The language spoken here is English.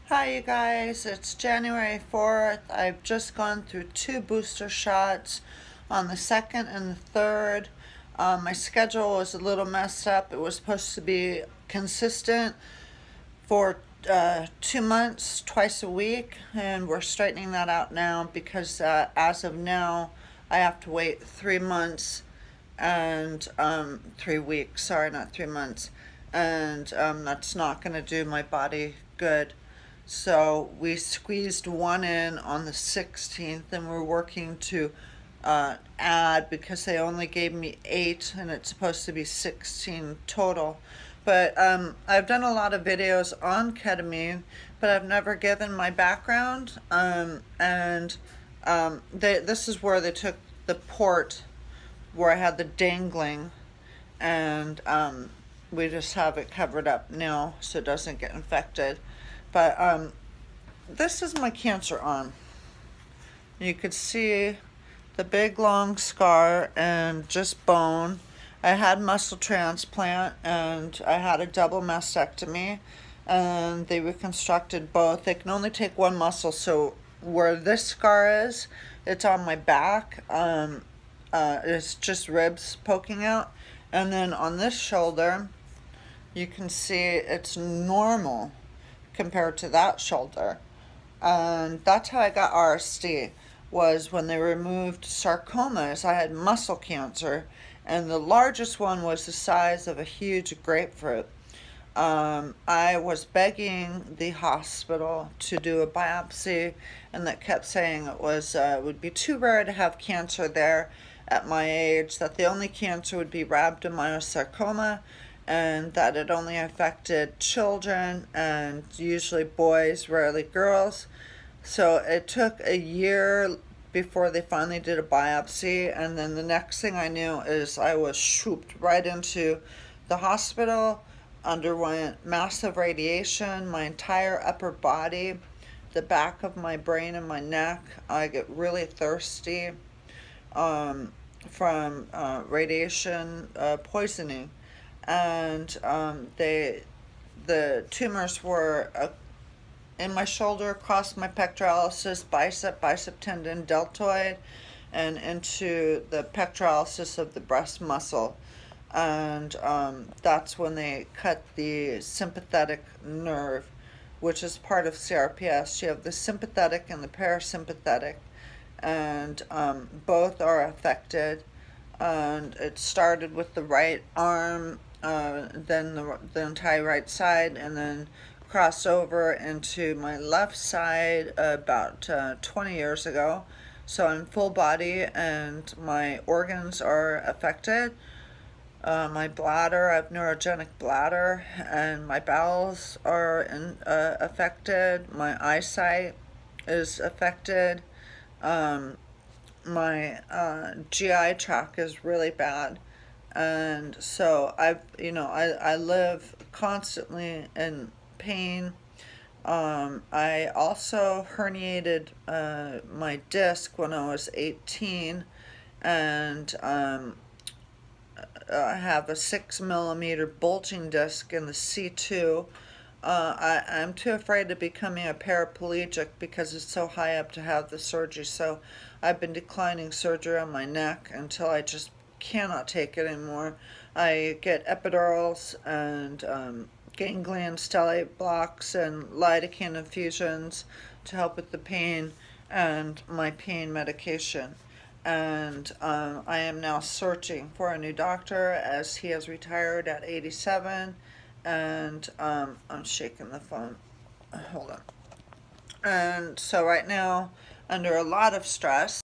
Hi you guys, it's January 4th. I've just gone through 2 booster shots on the 2nd and the 3rd. My schedule was a little messed up. It was supposed to be consistent for 2 months, twice a week, and we're straightening that out now because as of now, I have to wait 3 months and 3 weeks. Sorry, not 3 months, and that's not going to do my body good. So we squeezed one in on the 16th, and we're working to add because they only gave me 8, and it's supposed to be 16 total. But I've done a lot of videos on ketamine, but I've never given my background. This is where they took the port where I had the dangling, and we just have it covered up now so it doesn't get infected. But this is my cancer arm. You could see the big long scar and just bone. I had muscle transplant and I had a double mastectomy, and they reconstructed both. They can only take one muscle, so where this scar is, it's on my back. It's just ribs poking out, and then on this shoulder you can see it's normal compared to that shoulder. And that's how I got RSD, was when they removed sarcomas. I had muscle cancer, and the largest one was the size of a huge grapefruit. I was begging the hospital to do a biopsy, and that kept saying it would be too rare to have cancer there at my age, that the only cancer would be rhabdomyosarcoma, and that it only affected children and usually boys, rarely girls. So it took a year before they finally did a biopsy, and then the next thing I knew is I was swooped right into the hospital, underwent massive radiation, my entire upper body, the back of my brain and my neck. I get really thirsty from radiation poisoning. And the tumors were in my shoulder, across my pectoralis, bicep tendon, deltoid, and into the pectoralis of the breast muscle. And that's when they cut the sympathetic nerve, which is part of CRPS. You have the sympathetic and the parasympathetic, and both are affected. And it started with the right arm, then the entire right side, and then crossed over into my left side about 20 years ago. So I'm full body, and my organs are affected. My bladder, I have neurogenic bladder, and my bowels are affected. My eyesight is affected. My GI tract is really bad, and so I live constantly in pain. I also herniated my disc when I was 18, and I have a 6 millimeter bulging disc in the C2. I'm too afraid of becoming a paraplegic because it's so high up to have the surgery. So I've been declining surgery on my neck until I just cannot take it anymore. I get epidurals and ganglion stellate blocks and lidocaine infusions to help with the pain, and my pain medication. And I am now searching for a new doctor, as he has retired at 87. And I'm shaking the phone. Hold on. And so right now, under a lot of stress,